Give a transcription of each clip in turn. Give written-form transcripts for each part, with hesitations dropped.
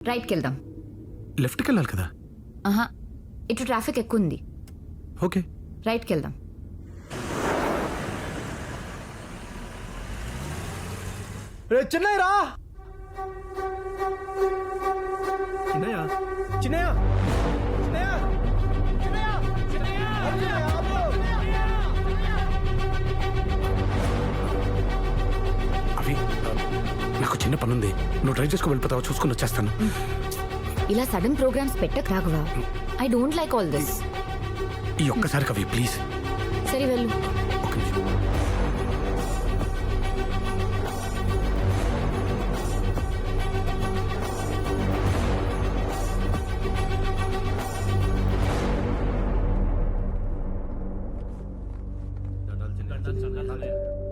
రైట్కి వెళ్దాం. లెఫ్ట్కి వెళ్ళాలి కదా. ఆహా, ఇటు ట్రాఫిక్ ఎక్కువ ఉంది. ఓకే, రైట్కి వెళ్దాం. రే చిన్నయ్య రా. చిన్నయ్య చిన్నయ్య చిన్నయ్య అవి నాకు చిన్న పని ఉంది, నువ్వు డ్రైవ్ చేసుకుని వెళ్ళిపోతావా? చూసుకుని వచ్చేస్తాను. ఇలా సడన్ ప్రోగ్రామ్స్ పెట్టకు Raghava. I don't like all this. ఈ ఒక్కసారి కవి ప్లీజ్. సరే వెళ్ళు. ఒక్క నిమిషం.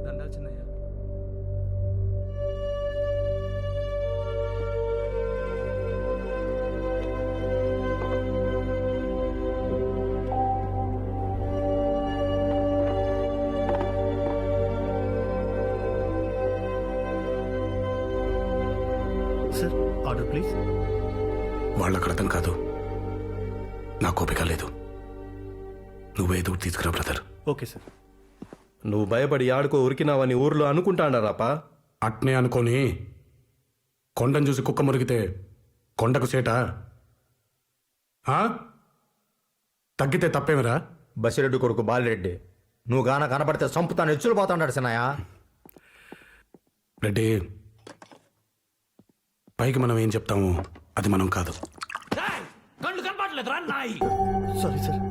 దండాలు చిన్నయ్య. Sir order please. వాళ్ళకి అర్థం కాదు, నాకు ఓపిక లేదు. నువ్వేదో ఒకటి తీసుకురా బ్రదర్. Okay sir. నువ్వు భయపడి ఆడుకో ఉరికినావని ఊర్లో అనుకుంటాండారాపా. అట్నే అనుకొని కొండను చూసి కుక్క మురిగితే కొండకు సేట తగ్గితే తప్పేమిరా? బసిరెడ్డి కొడుకు బాలిరెడ్డి, నువ్వు గాన కనపడితే సంపుతాను ఎచ్చులు పోతాడు సినయ్య. రెడ్డి, పైకి మనం ఏం చెప్తాము అది మనం కాదు. Sorry sir.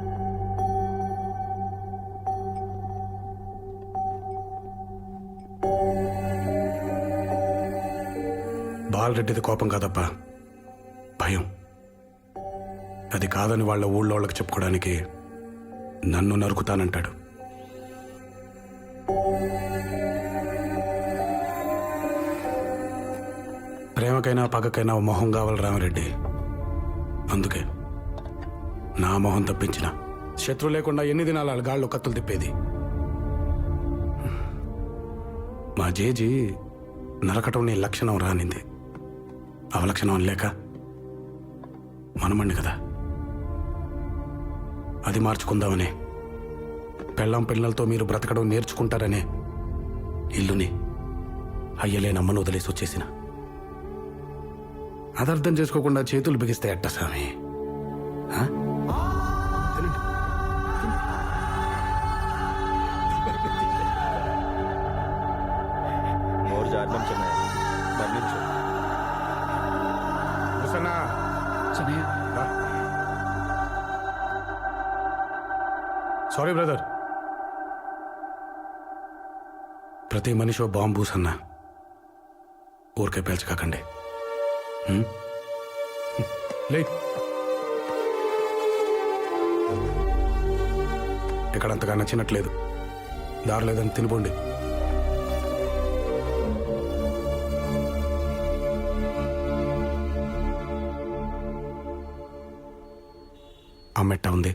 బాలరెడ్డిది కోపం కాదప్పా, భయం. అది కాదని వాళ్ళ ఊళ్ళో వాళ్ళకి చెప్పుకోవడానికి నన్ను నరుకుతానంటాడు. ప్రేమకైనా పగకైనా ఓ మొహం కావాలి రామరెడ్డి. అందుకే నా మొహం తప్పించిన శత్రు లేకుండా ఎన్ని దినాలు వాళ్ళ గాళ్ళు కత్తులు తిప్పేది. మా జేజీ నరకటం నీ లక్షణం రానింది, అవలక్షణం లేక మనమండి కదా. అది మార్చుకుందామనే, పెళ్ళాం పిల్లలతో మీరు బ్రతకడం నేర్చుకుంటారనే ఇల్లుని అయ్యలేనమ్మను వదిలేసి వచ్చేసిన. అది అర్థం చేసుకోకుండా చేతులు బిగిస్తే ఎట్ట స్వామి? నోరు జారినం చిన్నయ్య, మన్నించు. Sorry brother. ప్రతి మనిషి ఓ బాంబు సన్నా, ఊరికే పేల్చకాకండి. లే, ఇక్కడంతగా నచ్చినట్లేదు, దారి లేదని తినిపోండి. అమ్మెట్ట ఉంది,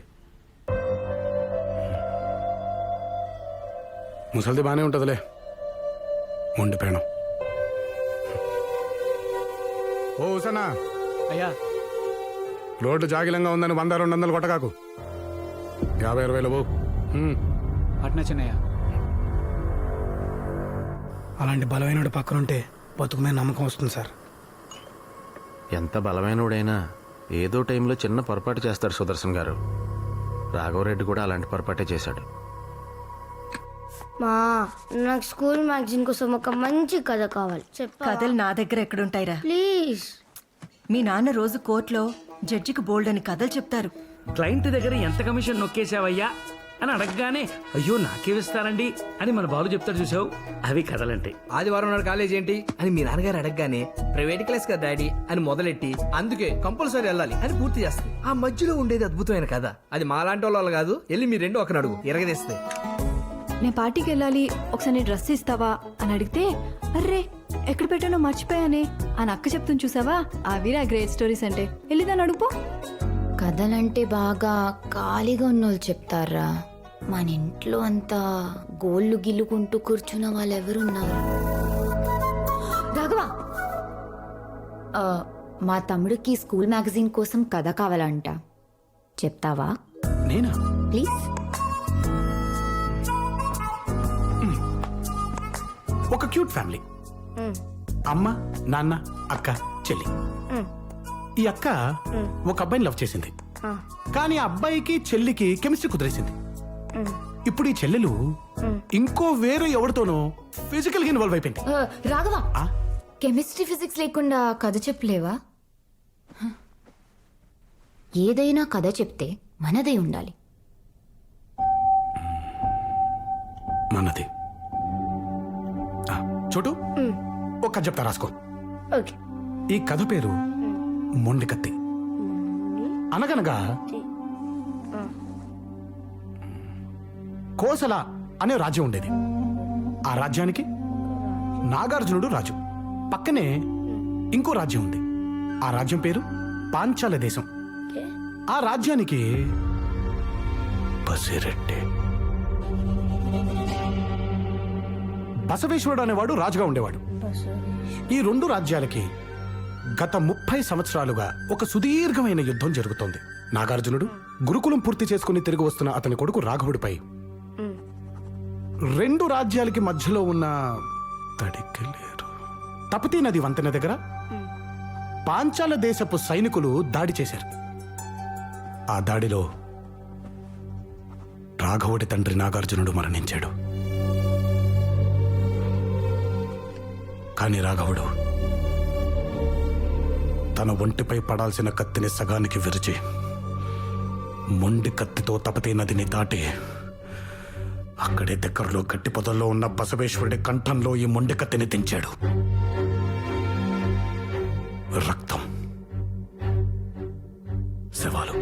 ముసలిది బాగానే ఉంటుందిలే, మొండి పేణం. ఓ సనా అయ్యా, రోడ్డు జాగిలంగా ఉందని 100-200 కొట్టకాకు. 50-60 బో. అట్నా చిన్నయ్య. అలాంటి బలమైన పక్కనుంటే బతుకు మీద నమ్మకం వస్తుంది సార్. ఎంత బలమైనడైనా ఏదో టైంలో చిన్న పొరపాటు చేస్తాడు సుదర్శన్ గారు. రాఘవరెడ్డి కూడా అలాంటి పొరపాటే చేశాడు. మా నాకు స్కూల్ మ్యాగజైన్ కోసం ఒక మంచి కథ కావాలి. కథలు నా దగ్గర ఎక్కడుంటాయిరా? ప్లీజ్. మీ నాన్న రోజు కోర్టులో జడ్జికి బోల్డ్ అని కథలు చెప్తారు. క్లయింట్ దగ్గర ఎంత కమిషన్ నొక్కేసావయ్యా అని అడగగానే అయ్యో నాకేమిస్తారండి అని మన బాబు చెప్తాడు, చూసావు? అవి కథలంటే. ఆదివారం నాడు కాలేజ్ ఏంటి అని మీ నాన్నగారు అడగగానే ప్రైవేట్ క్లాస్ కదా డాడీ అని మొదలెట్టి అందుకే కంపల్సరీ వెళ్ళాలి అని పూర్తి చేస్తుంది. ఆ మధ్యలో ఉండేది అద్భుతమైన కథ. అది మాలాంటి వాళ్ళు కాదు, వెళ్ళి మీ రెండో ఒకని అడుగు, ఎరగదీస్తే. నేను పార్టీకి వెళ్ళాలి, ఒకసారి నీ డ్రెస్ ఇస్తావా అని అడిగితే, అర్రే ఎక్కడ పెట్టానో మర్చిపోయానే అని అక్క చెప్తుంది, చూసావా? అవిరా గ్రేట్ స్టోరీస్ అంటే. వెళ్ళి దాన్ని అడుగుపో. కథలంటే బాగా ఖాళీగా ఉన్నోళ్ళు చెప్తారా? మన ఇంట్లో అంతా గోళ్ళు గిల్లుకుంటూ కూర్చున్న వాళ్ళు ఎవరున్నారు? రాఘవా, మా తమ్ముడికి స్కూల్ మ్యాగజైన్ కోసం కథ కావాలంట. చెప్తావా నేనా? ప్లీజ్? ఒక క్యూట్ ఫ్యామిలీ, అమ్మ నాన్న అక్క చెల్లి. ఈ అక్క ఒక అబ్బాయిని లవ్ చేసింది, కానీ ఆ అబ్బాయికి చెల్లికి కెమిస్ట్రీ కుదిరేసింది. ఇప్పుడు ఈ చెల్లెలు ఇంకో వేరే ఎవరితోనో ఫిజికల్ గా ఇన్వాల్వ్ అయిపోయింది. రాఘవ, ఆ? కెమిస్ట్రీ ఫిజిక్స్ లేకుండా కథ చెప్పలేవా? ఏదైనా కథ చెప్తే మనదే ఉండాలి. మనది. చోటు, ఒక కథ చెప్తా, రాసుకో. ఓకే. ఈ కథ పేరు మొండి కత్తి. అనగనగా కోసల అనే రాజ్యం ఉండేది. ఆ రాజ్యానికి నాగార్జునుడు రాజు. పక్కనే ఇంకో రాజ్యం ఉంది. ఆ రాజ్యం పేరు పాంచాల దేశం. ఆ రాజ్యానికి బసిరెడ్డి, బసవేశ్వరుడు అనేవాడు రాజుగా ఉండేవాడు. ఈ రెండు రాజ్యాలకి గత 30 సంవత్సరాలుగా ఒక సుదీర్ఘమైన యుద్ధం జరుగుతోంది. నాగార్జునుడు గురుకులం పూర్తి చేసుకుని తిరిగి వస్తున్న అతని కొడుకు రాఘవుడిపై రెండు రాజ్యాలకి మధ్యలో ఉన్న తపతీ నది వంతెన దగ్గర పాంచాల దేశపు సైనికులు దాడి చేశారు. ఆ దాడిలో రాఘవుడి తండ్రి నాగార్జునుడు మరణించాడు. కానీ రాఘవుడు తన ఒంటిపై పడాల్సిన కత్తిని సగానికి విరిచి మొండి కత్తితో తపతీ నదిని దాటి అక్కడే దగ్గరలో గట్టి పొదల్లో ఉన్న బసవేశ్వరుడి కంఠంలో ఈ మొండి కత్తిని దించాడు. రక్తం, శవాలు,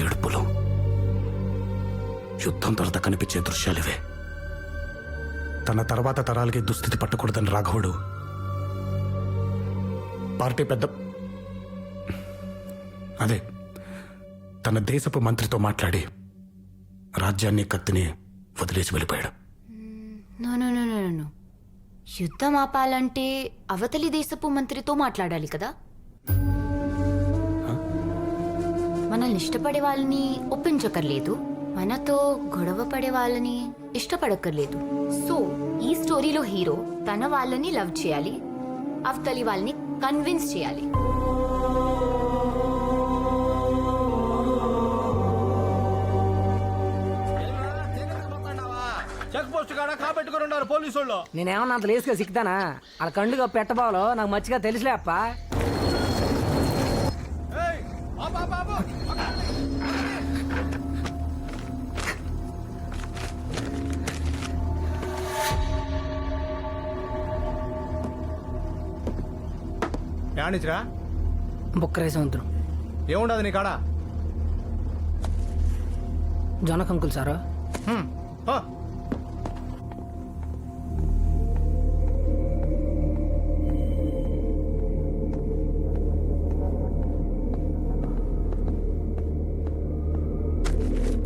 ఏడుపులు, యుద్ధం తర్వాత కనిపించే దృశ్యాలివే. తన తర్వాత తరాలకి దుస్థితి పట్టకూడదని రాఘవుడు పార్టీ అదే తన దేశపు మంత్రితో మాట్లాడి రాజ్యాన్ని కత్తిని వదిలేసి వెళ్ళిపోయాడు. నో, యుద్ధం ఆపాలంటే అవతలి దేశపు మంత్రితో మాట్లాడాలి కదా. మనల్ని ఇష్టపడే వాళ్ళని ఒప్పించక్కర్లేదు, మనతో గొడవ పడే వాళ్ళని ఇష్టపడక్కర్లేదు. సో ఈ స్టోరీలో హీరో తన వాళ్ళని లవ్ చేయాలి, అవతలి వాళ్ళని కన్విన్స్ చేయాలి. చెక్ పోస్ట్ కాడ కాపెట్టుకుని ఉన్నారు పోలీసు వాళ్ళు. నేనేమన్నా అంత లేసుగా సిక్తానా? అక్కడ కండుగా పెట్టబాలో నాకు మంచిగా తెలిసిలే అప్ప. ఏమనిచ్చిరా? బుక్కరే సముద్రం ఏముండదు నీ కాడ? జొన్నకంకులు సారు.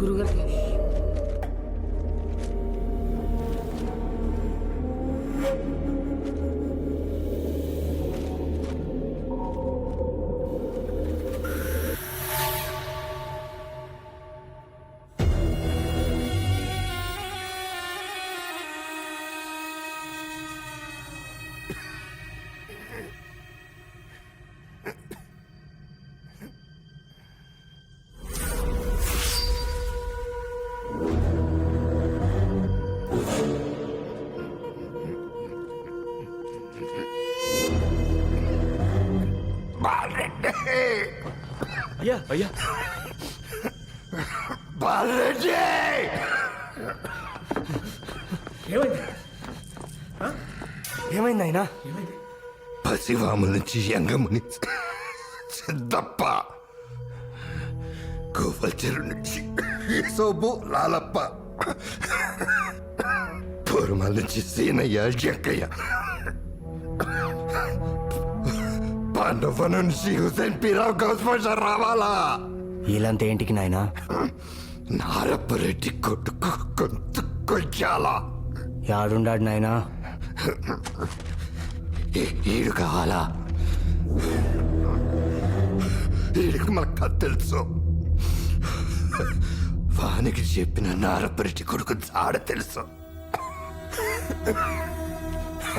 గురుగారు అయ్యా అయ్యా బాలరెడ్డి ఏమైంది ఆయన? పసివాముల నుంచి యంగముని సిద్ధప్ప, గోవల్చెరు నుంచి సోబు లాలప్ప, పూర్మాల నుంచి సీనయ్య జక్కయ్య, పాండవ నుంచి హుసేన్ పీరావు గౌస్పష రావాలా. వీళ్ళంతా ఏంటికి నాయనా? నారప్పరెడ్డి కొడుకు గొంతు కొయ్యాలా. యాడుండాడు నాయనా? ఈడు కావాలా? వీడికి మన కథ తెలుసు. వానికి చెప్పిన నారపరిచి కొడుకు జాడ తెలుసు.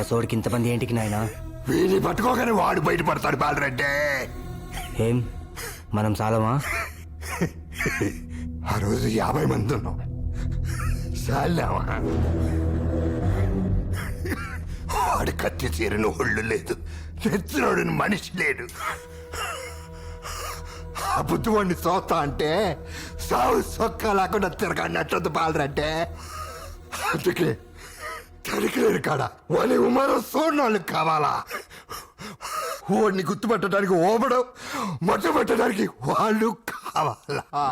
అసోడికి ఇంతమంది ఏంటికి నాయనా? వీని పట్టుకోగానే వాడు బయటపడతాడు బాలరెడ్డి. ఏం మనం చాలమా? ఆ రోజు 50 మంది ఉన్నాం. చాలామా? వాడు కత్తి చీరని ఒళ్ళు లేదు, నెచ్చినోడిని మనిషి లేడు. ఆ బుద్ధివాడిని చూస్తా అంటే సావు సొక్క లేకుండా తిరగన్నట్టు బాలరెడ్డి. అందుకే తరికలేరు కాడ వాళ్ళ ఉమారో సోడినాళ్ళు కావాలా. వాడిని గుర్తుపట్టడానికి ఓబడం, మొట్ట పెట్టడానికి వాళ్ళు కావాలా.